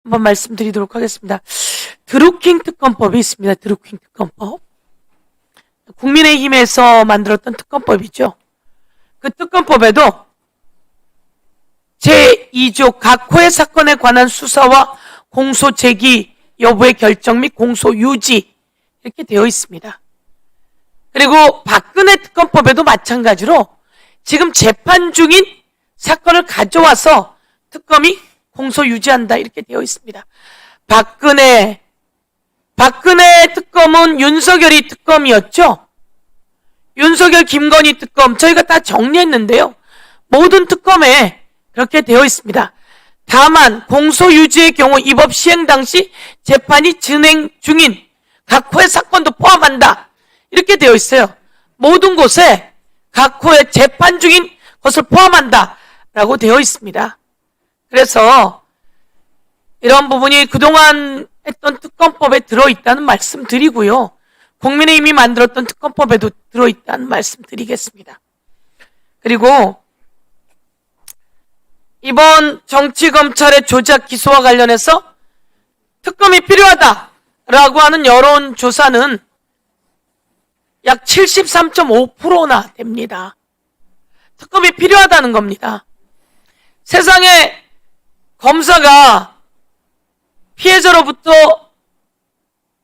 한번 말씀드리도록 하겠습니다. 드루킹 특검법이 있습니다. 드루킹 특검법. 국민의힘에서 만들었던 특검법이죠. 그 특검법에도 제2조 각호의 사건에 관한 수사와 공소 제기 여부의 결정 및 공소 유지 이렇게 되어 있습니다. 그리고 박근혜 특검법에도 마찬가지로 지금 재판 중인 사건을 가져와서 특검이 공소 유지한다 이렇게 되어 있습니다. 박근혜 특검은 윤석열이 특검이었죠. 윤석열, 김건희 특검 저희가 다 정리했는데요. 모든 특검에 그렇게 되어 있습니다. 다만 공소 유지의 경우 이 법 시행 당시 재판이 진행 중인 각호의 사건도 포함한다 이렇게 되어 있어요. 모든 곳에 각호의 재판 중인 것을 포함한다 라고 되어 있습니다. 그래서 이런 부분이 그동안 했던 특검법에 들어있다는 말씀 드리고요. 국민의힘이 만들었던 특검법에도 들어있다는 말씀 드리겠습니다. 그리고 이번 정치검찰의 조작 기소와 관련해서 특검이 필요하다라고 하는 여론조사는 약 73.5%나 됩니다. 특검이 필요하다는 겁니다. 세상에 검사가 피해자로부터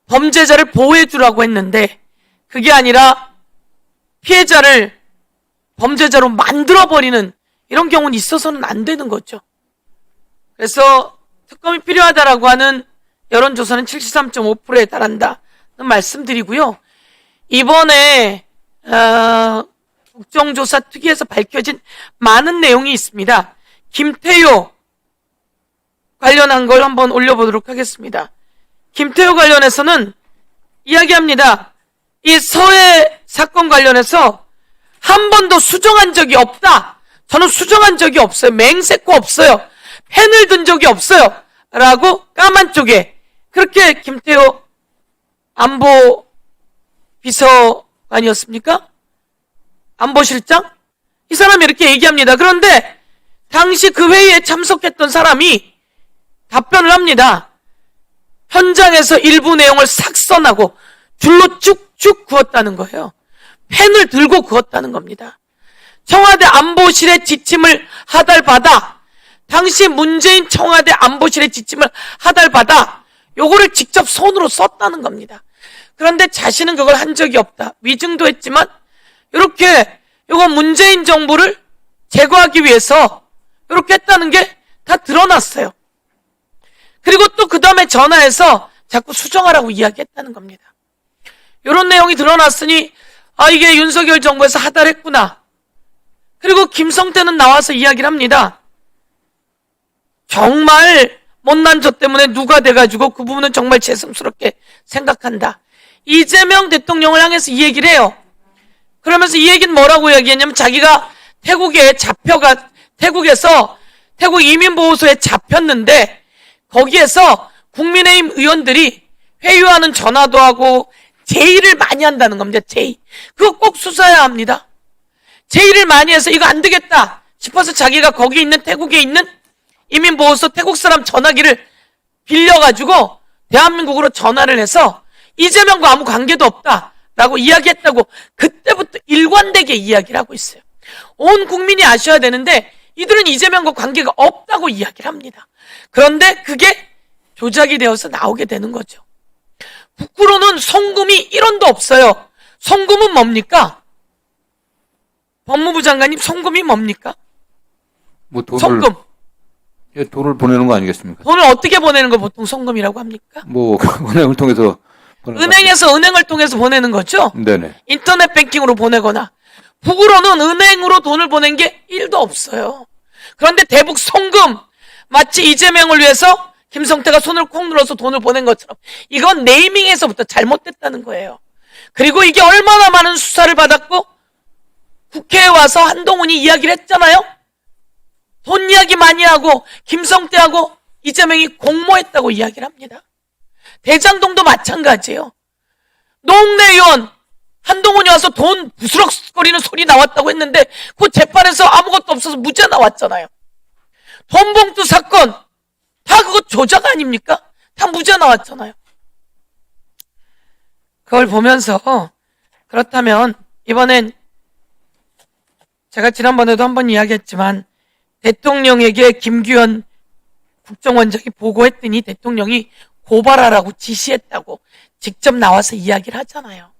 범죄자를 보호해주라고 했는데 그게 아니라 피해자를 범죄자로 만들어버리는 이런 경우는 있어서는 안 되는 거죠. 그래서 특검이 필요하다라고 하는 여론조사는 73.5%에 달한다는 말씀드리고요. 이번에 국정조사 특위에서 밝혀진 많은 내용이 있습니다. 김태효 관련한 걸 한번 올려보도록 하겠습니다. 김태효 관련해서는 이야기합니다. 이 서해 사건 관련해서 한 번도 수정한 적이 없다. 저는 수정한 적이 없어요. 맹세코 없어요. 펜을 든 적이 없어요. 라고 까만 쪽에 그렇게 김태효 안보 비서관이었습니까? 안보실장? 이 사람이 이렇게 얘기합니다. 그런데 당시 그 회의에 참석했던 사람이 답변을 합니다. 현장에서 일부 내용을 삭선하고 줄로 쭉쭉 그었다는 거예요. 펜을 들고 그었다는 겁니다. 청와대 안보실의 지침을 하달받아 당시 문재인 청와대 안보실의 지침을 하달받아 요거를 직접 손으로 썼다는 겁니다. 그런데 자신은 그걸 한 적이 없다. 위증도 했지만 이렇게 요거 문재인 정부를 제거하기 위해서 이렇게 했다는 게 다 드러났어요. 그리고 또 그 다음에 전화해서 자꾸 수정하라고 이야기했다는 겁니다. 이런 내용이 드러났으니 이게 윤석열 정부에서 하달했구나. 그리고 김성태는 나와서 이야기를 합니다. 정말 못난 저 때문에 누가 돼가지고 그 부분은 정말 죄송스럽게 생각한다. 이재명 대통령을 향해서 이 얘기를 해요. 그러면서 이 얘기는 뭐라고 이야기했냐면 자기가 태국에서 태국 이민보호소에 잡혔는데 거기에서 국민의힘 의원들이 회유하는 전화도 하고 제의를 많이 한다는 겁니다. 제의. 그거 꼭 수사해야 합니다. 제의를 많이 해서 이거 안 되겠다 싶어서 자기가 거기 있는 태국에 있는 이민보호소 태국 사람 전화기를 빌려가지고 대한민국으로 전화를 해서 이재명과 아무 관계도 없다라고 이야기했다고 그때부터 일관되게 이야기를 하고 있어요. 온 국민이 아셔야 되는데 이들은 이재명과 관계가 없다고 이야기를 합니다. 그런데 그게 조작이 되어서 나오게 되는 거죠. 북구로는 송금이 1원도 없어요. 송금은 뭡니까? 법무부 장관님, 송금이 뭡니까? 송금. 예, 돈을 보내는 거 아니겠습니까? 돈을 어떻게 보내는 걸 보통 송금이라고 합니까? 은행을 통해서 은행을 통해서 보내는 거죠? 네네. 인터넷 뱅킹으로 보내거나. 북으로는 은행으로 돈을 보낸 게 1도 없어요. 그런데 대북 송금, 마치 이재명을 위해서 김성태가 손을 콕 눌러서 돈을 보낸 것처럼 이건 네이밍에서부터 잘못됐다는 거예요. 그리고 이게 얼마나 많은 수사를 받았고 국회에 와서 한동훈이 이야기를 했잖아요. 돈 이야기 많이 하고 김성태하고 이재명이 공모했다고 이야기를 합니다. 대장동도 마찬가지예요. 노웅래 의원 한동훈이 와서 돈 부스럭거리는 소리 나왔다고 했는데 그 재판에서 아무것도 없어서 무죄 나왔잖아요. 돈봉투 사건 다 그거 조작 아닙니까? 다 무죄 나왔잖아요. 그걸 보면서 그렇다면 이번엔 제가 지난번에도 한번 이야기했지만 대통령에게 김규현 국정원장이 보고했더니 대통령이 고발하라고 지시했다고 직접 나와서 이야기를 하잖아요.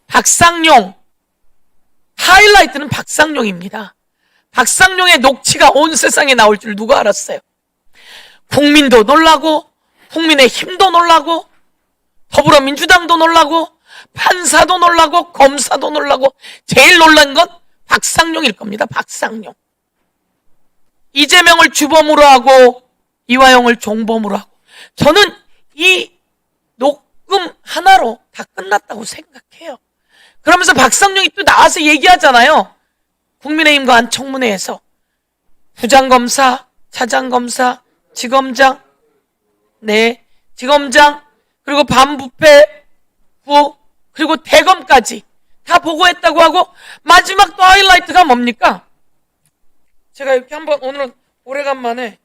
박상용, 하이라이트는 박상용입니다. 박상용의 녹취가 온 세상에 나올 줄 누가 알았어요? 국민도 놀라고 국민의힘도 놀라고 더불어민주당도 놀라고 판사도 놀라고 검사도 놀라고 제일 놀란 건 박상용일 겁니다. 박상용. 이재명을 주범으로 하고 이화영을 종범으로 하고 저는 이 녹음 하나로 다 끝났다고 생각해요. 그러면서 박상용이 또 나와서 얘기하잖아요. 국민의힘과 한 청문회에서 부장검사, 차장검사, 지검장, 네, 지검장, 그리고 반부패부, 그리고 대검까지 다 보고했다고 하고 마지막 또 하이라이트가 뭡니까? 제가 이렇게 한번 오늘은 오래간만에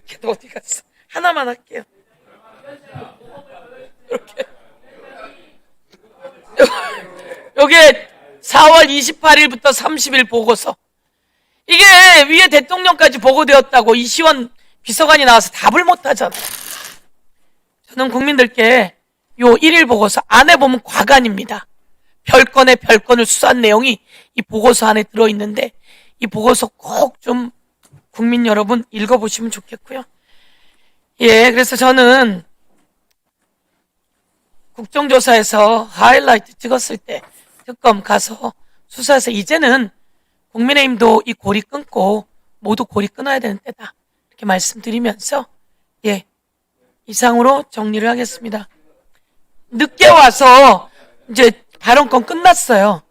피켓 어디 갔어? 하나만 할게요. 이렇게 요게 4월 28일부터 30일 보고서. 이게 위에 대통령까지 보고되었다고 이시원 비서관이 나와서 답을 못하잖아요. 저는 국민들께 요 1일 보고서 안에 보면 과간입니다. 별건의 별건을 수사한 내용이 이 보고서 안에 들어있는데 이 보고서 꼭 좀 국민 여러분 읽어보시면 좋겠고요. 예, 그래서 저는 국정조사에서 하이라이트 찍었을 때 특검 가서 수사해서 이제는 국민의힘도 이 고리 끊고 모두 고리 끊어야 되는 때다. 이렇게 말씀드리면서 예, 이상으로 정리를 하겠습니다. 늦게 와서 이제 발언권 끝났어요.